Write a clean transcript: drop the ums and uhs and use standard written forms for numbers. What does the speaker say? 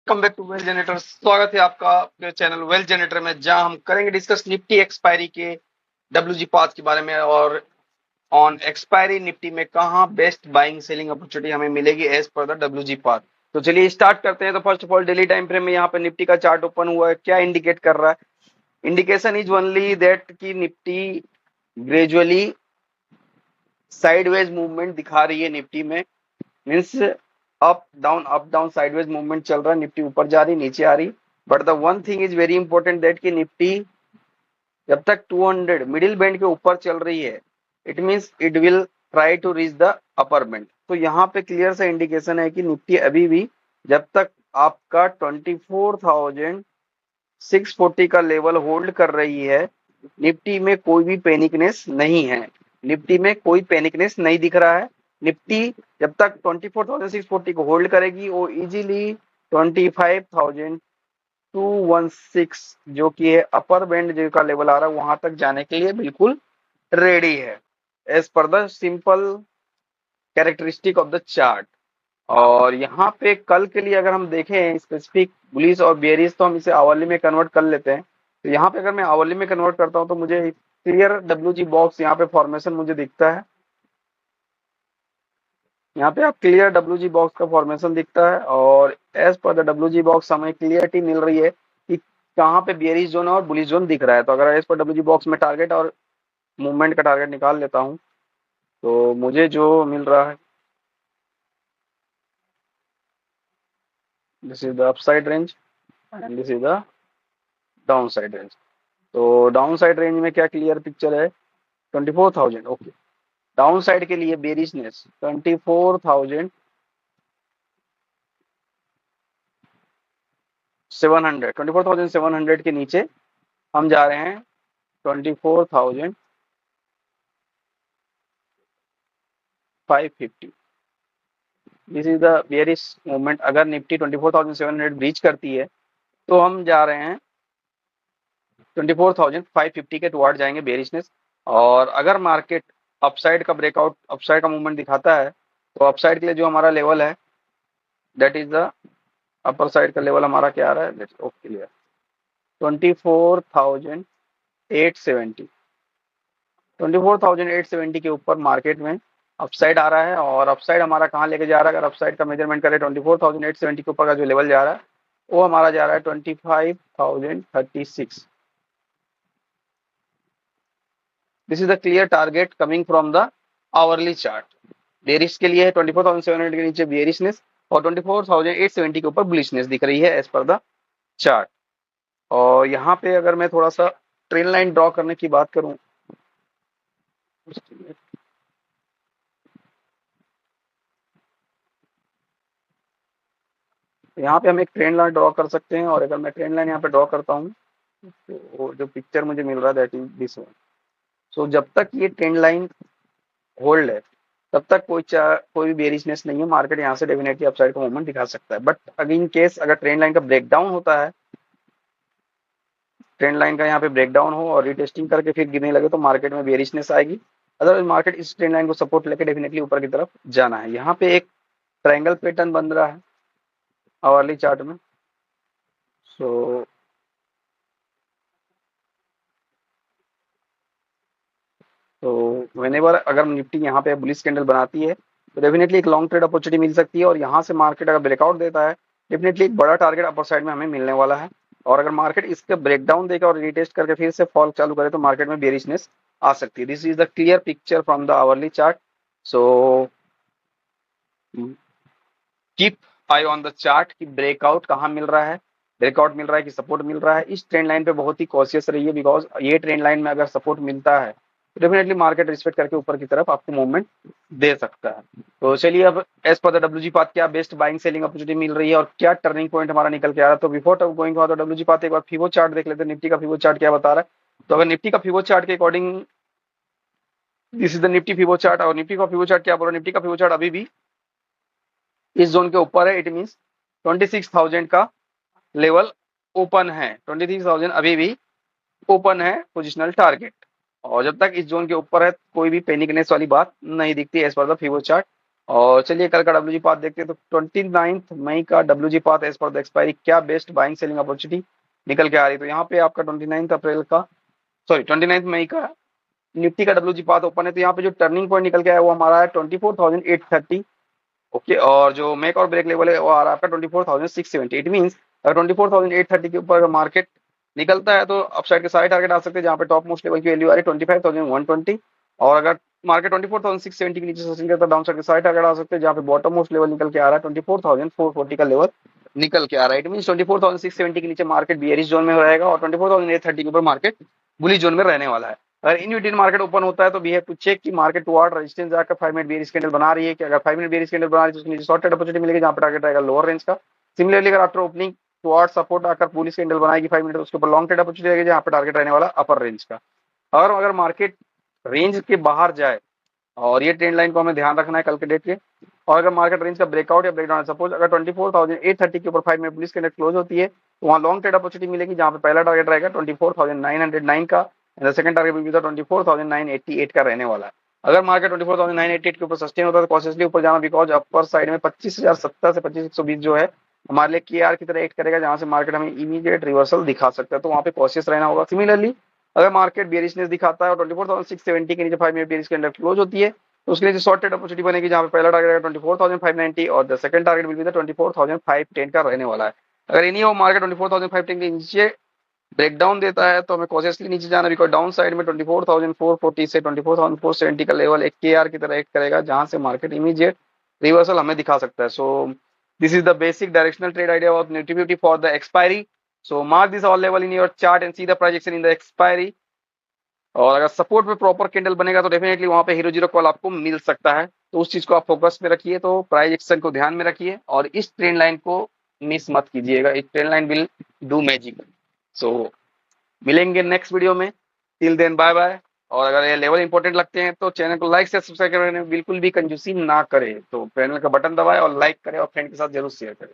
Welcome back to well generator. स्वागत है आपका अपने चैनल वेल जनरेटर में, जहां हम करेंगे डिस्कस निफ्टी एक्सपायरी के डब्ल्यूजी पाथ के बारे में और ऑन एक्सपायरी निफ्टी में कहां बेस्ट बाइंग सेलिंग अपॉर्चुनिटी हमें मिलेगी as per the WG path. तो चलिए स्टार्ट करते हैं। तो first of all daily time frame में यहाँ पे निफ्टी का चार्ट ओपन हुआ है। क्या इंडिकेट कर रहा है? इंडिकेशन इज ओनली दैट कि निफ्टी ग्रेजुअली साइडवेज मूवमेंट दिखा रही है। निफ्टी में means up down sideways movement चल रहा है। निफ्टी ऊपर जा रही, नीचे आ रही। But the one thing is very important that कि निफ्टी जब तक 200 मिडिल बैंड के ऊपर चल रही है, it means it will try to reach the upper band. तो यहाँ पे क्लियर सा इंडिकेशन है कि निफ्टी अभी भी जब तक आपका 24,640 का लेवल होल्ड कर रही है, निफ्टी में कोई भी पैनिकनेस नहीं है। निफ्टी में कोई पैनिकनेस नहीं दिख रहा है। निफ्टी जब तक 24,640 को होल्ड करेगी, वो इजीली 25,216 जो कि है अपर बैंड जो का लेवल आ रहा है, वहां तक जाने के लिए बिल्कुल रेडी है as per the simple characteristic of the chart. और यहाँ पे कल के लिए अगर हम देखें स्पेसिफिक बुलिश और बेयरिश, तो हम इसे आवरली में कन्वर्ट कर लेते हैं। तो यहाँ पे अगर मैं आवरली में कन्वर्ट करता हूँ तो मुझे क्लियर डब्ल्यूजी बॉक्स यहाँ पे फॉर्मेशन मुझे दिखता है। यहाँ पे आप क्लियर डब्ल्यूजी बॉक्स का फॉर्मेशन दिखता है और as per the WG box हमें क्लियरिटी मिल रही है कि कहाँ पे बेयरिश जोन और बुलिश जोन दिख रहा है। तो अगर एज पर डब्ल्यूजी बॉक्स में टारगेट और मूवमेंट का टारगेट निकाल लेता हूँ तो मुझे जो मिल रहा है, this is the upside range and this is the down side range. तो डाउन साइड रेंज में क्या क्लियर पिक्चर है? 24,000। ओके, डाउन साइड के लिए बेरिशनेस 24,700 के नीचे हम जा रहे हैं 24,550। This is the bearish movement. अगर निफ्टी 24,700 ब्रीच करती है तो हम जा रहे हैं 24,550 के टुवर्ड जाएंगे बेरिशनेस। और अगर मार्केट अपसाइड का ब्रेकआउट, अपसाइड का मूवमेंट दिखाता है, तो अपसाइड के लिए जो हमारा लेवल है that is the upper side का लेवल हमारा क्या आ रहा है? Okay, clear 24,870। 24,870 के ऊपर मार्केट में अपसाइड आ रहा है। और अपसाइड हमारा कहाँ लेके जा रहा है? अगर अपसाइड का मेजरमेंट करें 24,870 के ऊपर का जो लेवल जा रहा है वो हमारा जा रहा है 25,036। This is the clear target coming from the hourly chart. Bearish के लिए है 24,700 के नीचे बेरिशनेस और 24,870 के ऊपर बुलिशनेस दिख रही है एज पर द चार्ट। और यहाँ पे अगर मैं थोड़ा सा ट्रेन लाइन ड्रॉ करने की बात करूं, यहाँ पे हम एक ट्रेंड लाइन ड्रॉ कर सकते हैं। और अगर मैं ट्रेंड लाइन यहाँ पे ड्रॉ करता हूँ तो जो पिक्चर मुझे मिल रहा है दैट इज दिस वन। सो जब तक ये ट्रेंड लाइन होल्ड है तब तक कोई भी बेरिशनेस नहीं है। मार्केट यहाँ से डेफिनेटली अपसाइड का मूवमेंट दिखा सकता है। बट अगेन केस अगर ट्रेंड लाइन का ब्रेकडाउन होता है, ट्रेंड लाइन का यहाँ पे ब्रेकडाउन हो और रिटेस्टिंग करके फिर गिरने लगे तो मार्केट में बेरिशनेस आएगी। अदरवाइज मार्केट इस ट्रेंड लाइन को सपोर्ट लेके डेफिनेटली ऊपर की तरफ जाना है। यहाँ पे एक ट्रायंगल पैटर्न बन रहा है आवरली चार्ट में। सो तो व्हेनेवर अगर निफ्टी यहाँ पे बुलिश कैंडल बनाती है तो डेफिनेटली एक लॉन्ग ट्रेड अपॉर्चुनिटी मिल सकती है। और यहाँ से मार्केट अगर ब्रेकआउट देता है डेफिनेटली एक बड़ा टारगेट अपर साइड में हमें मिलने वाला है। और अगर मार्केट इसका ब्रेकडाउन देगा और रिटेस्ट करके फिर से फॉल चालू करे तो मार्केट में बेरिशनेस आ सकती है। This is the clear picture from the hourly chart. So keep I on the chart कि ब्रेकआउट कहाँ मिल रहा है, ब्रेकआउट मिल रहा है कि सपोर्ट मिल रहा है। इस ट्रेंड लाइन पे बहुत ही कॉशियस रहिए बिकॉज ये ट्रेंड लाइन में अगर सपोर्ट मिलता है तो डेफिनेटली मार्केट रिस्पेक्ट करके ऊपर की तरफ आपको मूवमेंट दे सकता है। तो चलिए अब as per the WG path क्या बेस्ट बाइंग सेलिंग अपॉर्चुनिटी मिल रही है और क्या टर्निंग पॉइंट हमारा निकल के आ रहा है। तो before going for the WG path एक बार फिवो चार्ट देख लेते हैं। निफ्टी का फिवो चार्ट क्या बता रहा है? तो अगर निफ्टी का फिवो चार्ट के according this is the Nifty fibo chart. और निफ्टी का फिवो चार्ट क्या बोल रहा है? निफ्टी का फिवो चार्ट अभी भी इस जोन के ऊपर है। इट मीन 26,000 का लेवल ओपन है। 26,000 अभी भी ओपन है पोजिशनल टारगेट। और जब तक इस जोन के ऊपर है कोई भी पैनिकनेस वाली बात नहीं दिखती एज पर द फिवो चार्ट। और चलिए कल का डब्ल्यूजी पाथ देखते हैं। तो 29 मई का WG path as per the expiry क्या बेस्ट बाइंग सेलिंग अपॉर्चुनिटी निकल के आ रही है। तो यहाँ पे आपका 29 अप्रैल का, सॉरी 29 मई का निफ्टी का डब्ल्यूजी पाथ ओपन है। तो यहाँ पे जो टर्निंग पॉइंट निकल के आया वो हमारा है 24,830। ओके, और जो मेक और ब्रेक लेवल है वो आ रहा है आपका 24,670। इट मीन्स अगर 24,830 के ऊपर मार्केट निकलता है तो अपसाइड के सारे टारगेट आ सकते हैं, जहाँ पे टॉप मोस्ट लेवल की वैल्यू आ रही है 25,120। और अगर मार्केट 24,670 के नीचे सस्टेन करता है डाउन साइड के सारे टारगेट आ सकते हैं, जहाँ पे बॉटम मोस्ट लेवल निकल के आ रहा है 24,440 का लेवल निकल के आ रहा है। इट मीन 24,670 के नीचे मार्केट बियरिश जोन में रहेगा और 24,830 के ऊपर मार्केट बुलिश जोन में रहने वाला है। अगर इन बिटवीन मार्केट ओपन होता है तो वी हैव टू चेक कि मार्केट टुवर्ड रेजिस्टेंस जाकर 5 मिनट बेयरिश कैंडल बना रही है कि अगर 5 मिनट बेयरिश कैंडल बना रही है तो उसके नीचे शॉर्ट अपॉर्चुनिटी मिलेगी, जहां पर टारगेट रहेगा लोअर रेंज का। सिमिलरली अगर आफ्टर ओपनिंग टुवर्ड सपोर्ट आकर बुलिश कैंडल बनाएगी 5 मिनट, तो उसके ऊपर लॉन्ग ट्रेड अपॉर्चुनिटी रहेगी, जहां पर टारगेट रहने वाला अपर रेंज का। और अगर मार्केट रेंज के बाहर जाए, और ये ट्रेंड लाइन को हमें ध्यान रखना है कल के डेट के, और अगर मार्केट रेंज का ब्रेकआउट या ब्रेकडाउन, सपोज अगर 24,830 के ऊपर 5 मिनट पुलिस कैंडल क्लोज होती है तो वहां लॉन्ग ट्रेड अपॉर्चुनिटी मिलेगी, जहां पे पहला टारगेट रहेगा 24,909 का एंड सेकंड टारगेट भी 24,988 का रहने वाला है। अगर मार्केट 24,988 के ऊपर सस्टेन होता है तो कॉशियसली ऊपर जाना, बिकॉज अपर साइड में 25,070 से 25,120 जो है हमारे लिए के आर की तरह एक्ट करेगा, जहां से मार्केट हमें इमीडिएट रिवर्सल दिखा सकता है, तो वहां पे कॉशियस रहना होगा। सिमिलरली अगर मार्केट बेरिशनेस दिखाता है और 24,670 के नीचे 5 मिनट बेरिश कैंडल क्लोज होती है तो उसके लिए शॉर्ट ट्रेड अपॉर्चुनिटी बनेगी, जहां पे पहला टारगेट है 24,590 और the second target will be the 24,510 का रहने वाला है। अगर इन्हीं वो मार्केट 24,510 के नीचे ब्रेकडाउन देता है तो हमें कॉशियसली नीचे जाना, बिकॉज डाउन साइड में 24,440 से 24,470 का लेवल एक के आर की तरह एक्ट करेगा, जहां से मार्केट इमीडिएट रिवर्सल हमें दिखा सकता है। So this is the basic directional trade idea of Nifty for the expiry. So mark this all level in your chart and see the projection in the expiry. और अगर support में proper candle बनेगा तो definitely वहां पे hero zero call आपको मिल सकता है, तो उस चीज को आप फोकस में रखिए, तो प्राइस एक्शन को ध्यान में रखिए और इस ट्रेंड लाइन को मिस मत कीजिएगा। इस trend line will do magic. So मिलेंगे नेक्स्ट वीडियो में, टिल देन बाय बाय। और अगर ये लेवल इंपॉर्टेंट लगते हैं तो चैनल को लाइक से सब्सक्राइब करने में बिल्कुल भी कंजूसी ना करें, तो चैनल का बटन दबाएं और लाइक करें और फ्रेंड के साथ जरूर शेयर करें।